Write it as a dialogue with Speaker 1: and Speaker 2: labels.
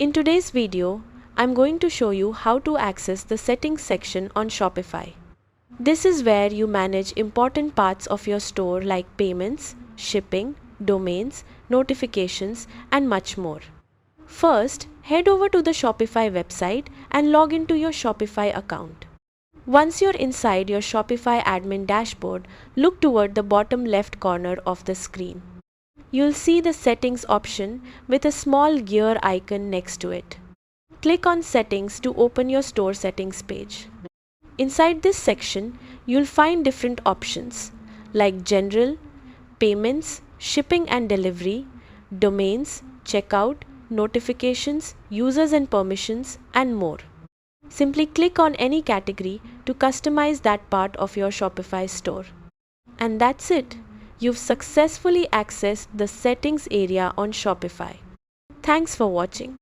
Speaker 1: In today's video, I'm going to show you how to access the settings section on Shopify. This is where you manage important parts of your store like payments, shipping, domains, notifications, and much more. First, head over to the Shopify website and log into your Shopify account. Once you're inside your Shopify admin dashboard, look toward the bottom left corner of the screen. You'll see the settings option with a small gear icon next to it. Click on Settings to open your store settings page. Inside this section, you'll find different options like General, Payments, Shipping and Delivery, Domains, Checkout, Notifications, Users and Permissions, and more. Simply click on any category to customize that part of your Shopify store. And that's it. You've successfully accessed the settings area on Shopify. Thanks for watching.